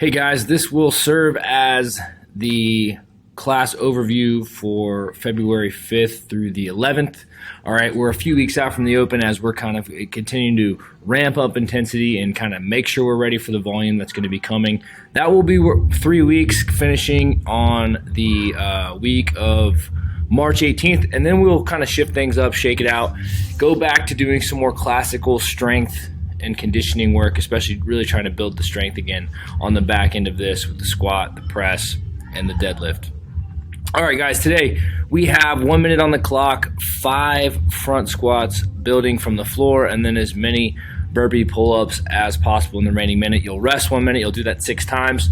Hey guys, this will serve as the class overview for February 5th through the 11th. All right, we're a few weeks out from the Open as we're kind of continuing to ramp up intensity and kind of make sure we're ready for the volume that's going to be coming. That will be 3 weeks, finishing on the week of March 18th, and then we'll kind of shift things up, shake it out, go back to doing some more classical strength and conditioning work, especially really trying to build the strength again on the back end of this with the squat, the press, and the deadlift. All right, guys, today we have 1 minute on the clock, 5 front squats building from the floor, and then as many burpee pull-ups as possible in the remaining minute. You'll rest 1 minute. You'll do that 6 times.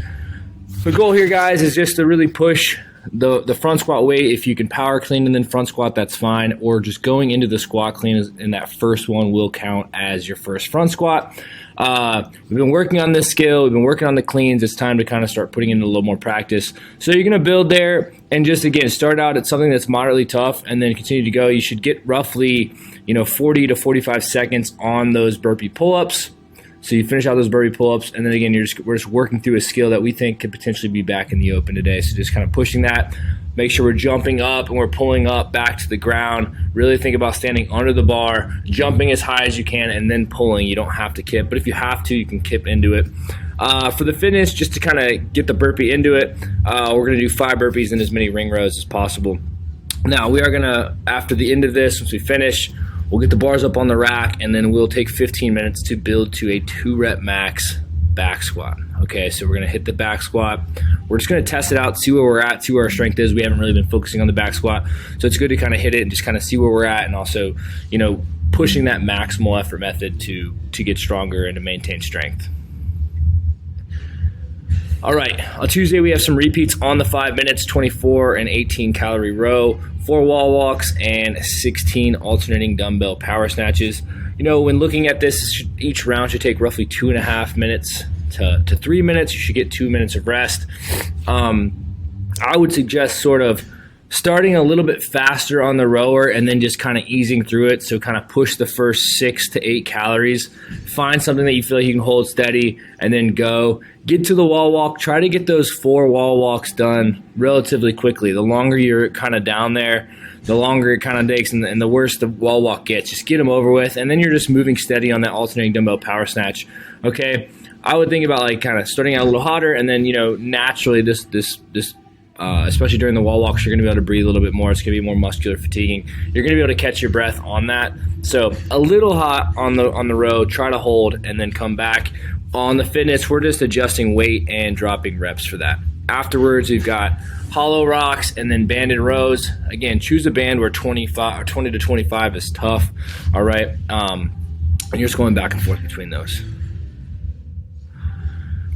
The goal here, guys, is just to really push the front squat weight. If you can power clean and then front squat, that's fine. Or just going into the squat clean and that first one will count as your first front squat. We've been working on this skill. We've been working on the cleans. It's time to kind of start putting in a little more practice. So you're going to build there and just, again, start out at something that's moderately tough and then continue to go. You should get roughly 40 to 45 seconds on those burpee pull-ups. So you finish out those burpee pull-ups, and then again, we're just working through a skill that we think could potentially be back in the Open today. So just kind of pushing that. Make sure we're jumping up and we're pulling up back to the ground. Really think about standing under the bar, jumping as high as you can, and then pulling. You don't have to kip, but if you have to, you can kip into it. For the finish, just to kind of get the burpee into it, we're going to do 5 burpees and as many ring rows as possible. Now, we are going to, after the end of this, once we finish, we'll get the bars up on the rack, and then we'll take 15 minutes to build to a 2-rep max back squat. Okay, so we're going to hit the back squat. We're just going to test it out, see where we're at, see where our strength is. We haven't really been focusing on the back squat, so it's good to kind of hit it and just kind of see where we're at, and also, pushing that maximal effort method to get stronger and to maintain strength. All right, on Tuesday we have some repeats on the 5 minutes, 24 and 18 calorie row, 4 wall walks, and 16 alternating dumbbell power snatches. When looking at this, each round should take roughly 2.5 minutes to 3 minutes. You should get 2 minutes of rest. I would suggest sort of starting a little bit faster on the rower and then just kind of easing through it. So kind of push the first 6 to 8 calories. Find something that you feel like you can hold steady and then go. Get to the wall walk. Try to get those 4 wall walks done relatively quickly. The longer you're kind of down there, the longer it kind of takes, and the worse the wall walk gets. Just get them over with, and then you're just moving steady on that alternating dumbbell power snatch. Okay, I would think about kind of starting out a little hotter, and then naturally this especially during the wall walks, you're going to be able to breathe a little bit more. It's going to be more muscular fatiguing. You're going to be able to catch your breath on that. So a little hot on the row, try to hold, and then come back. On the fitness, we're just adjusting weight and dropping reps for that. Afterwards, we've got hollow rocks and then banded rows. Again, choose a band where 20 to 25 is tough. All right, and you're just going back and forth between those.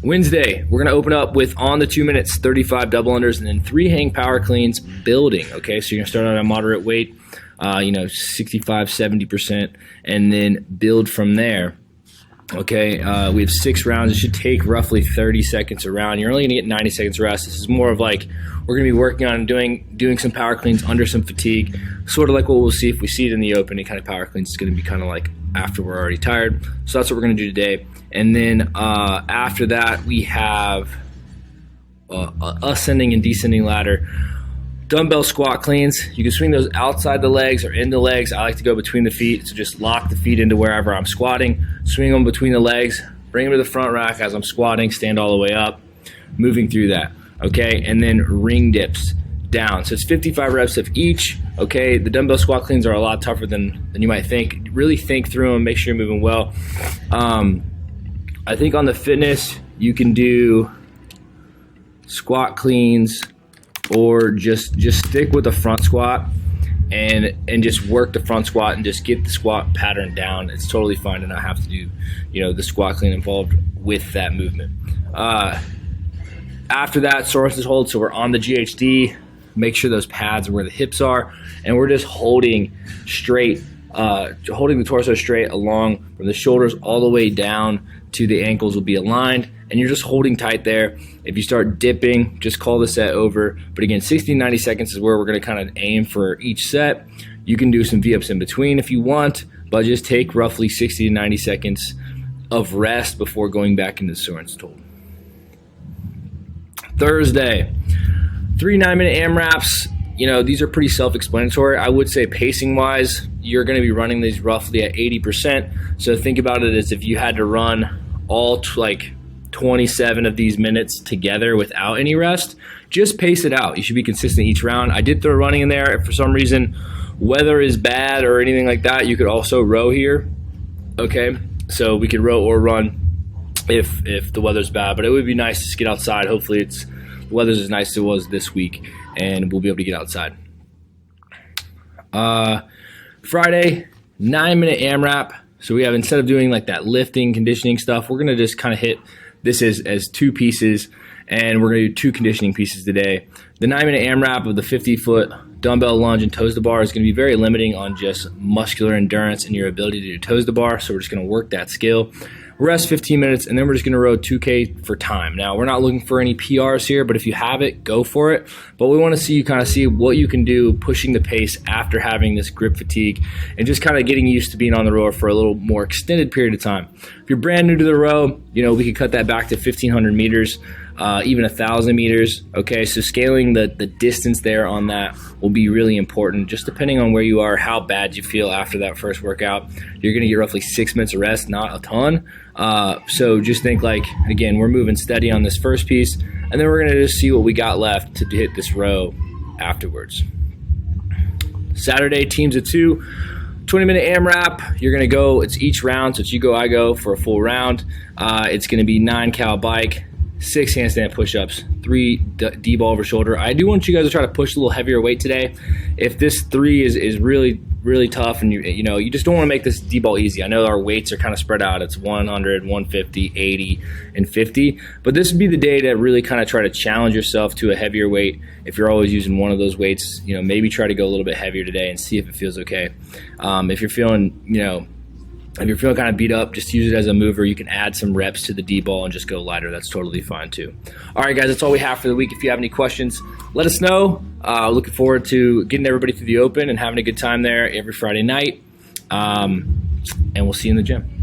Wednesday, we're going to open up with on the 2 minutes, 35 double unders and then 3 hang power cleans building. Okay, so you're going to start on a moderate weight, 65, 70%, and then build from there. Okay, we have 6 rounds. It should take roughly 30 seconds a round. You're only going to get 90 seconds rest. This is more of like we're going to be working on doing some power cleans under some fatigue, sort of like what we'll see if we see it in the Open. Any kind of power cleans is going to be kind of like after we're already tired. So that's what we're going to do today. And then after that, we have ascending and descending ladder. Dumbbell squat cleans. You can swing those outside the legs or in the legs. I like to go between the feet, so just lock the feet into wherever I'm squatting. Swing them between the legs. Bring them to the front rack as I'm squatting. Stand all the way up. Moving through that. Okay, and then ring dips down. So it's 55 reps of each. Okay, the dumbbell squat cleans are a lot tougher than you might think. Really think through them. Make sure you're moving well. I think on the fitness, you can do squat cleans or just stick with the front squat and just work the front squat and just get the squat pattern down. It's totally fine to not have to do, the squat clean involved with that movement. After that, psoas hold. So we're on the GHD. Make sure those pads are where the hips are, and we're just holding straight, holding the torso straight along from the shoulders all the way down to the ankles will be aligned, and you're just holding tight there. If you start dipping, just call the set over. But again, 60 to 90 seconds is where we're going to kind of aim for each set. You can do some V-ups in between if you want, but just take roughly 60 to 90 seconds of rest before going back into the psoas hold. Thursday, 3 9-minute AMRAPs. These are pretty self-explanatory. I would say pacing-wise, you're going to be running these roughly at 80%. So think about it as if you had to run all 27 of these minutes together without any rest. Just pace it out. You should be consistent each round. I did throw running in there. If for some reason weather is bad or anything like that, you could also row here. Okay, so we could row or run if the weather's bad, but it would be nice to just get outside. Hopefully the weather's as nice as it was this week and we'll be able to get outside. Friday, 9-minute AMRAP. So we have, instead of doing like that lifting conditioning stuff, we're going to just kind of hit this as 2 pieces, and we're going to do 2 conditioning pieces today. The 9-minute AMRAP of the 50-foot dumbbell lunge and toes to bar is going to be very limiting on just muscular endurance and your ability to do toes to bar. So we're just going to work that skill. Rest 15 minutes, and then we're just going to row 2K for time. Now, we're not looking for any PRs here, but if you have it, go for it. But we want to see you kind of see what you can do pushing the pace after having this grip fatigue and just kind of getting used to being on the rower for a little more extended period of time. If you're brand new to the row, we can cut that back to 1,500 meters, even 1,000 meters. Okay, so scaling the distance there on that will be really important. Just depending on where you are, how bad you feel after that first workout, you're going to get roughly 6 minutes of rest, not a ton. So just think again, we're moving steady on this first piece, and then we're going to just see what we got left to hit this row afterwards. Saturday, teams of 2, 20-minute AMRAP. You're going to go, it's each round, so it's you go, I go for a full round. It's going to be 9 cal bike, 6 handstand push-ups, 3 D-ball over shoulder. I do want you guys to try to push a little heavier weight today. If this 3 is really, really tough and you just don't want to make this D-ball easy. I know our weights are kind of spread out. It's 100, 150, 80, and 50. But this would be the day to really kind of try to challenge yourself to a heavier weight. If you're always using one of those weights, maybe try to go a little bit heavier today and see if it feels okay. If you're feeling, if you're feeling kind of beat up, just use it as a mover. You can add some reps to the D-ball and just go lighter. That's totally fine too. All right, guys, that's all we have for the week. If you have any questions, let us know. Looking forward to getting everybody through the open and having a good time there every Friday night. And we'll see you in the gym.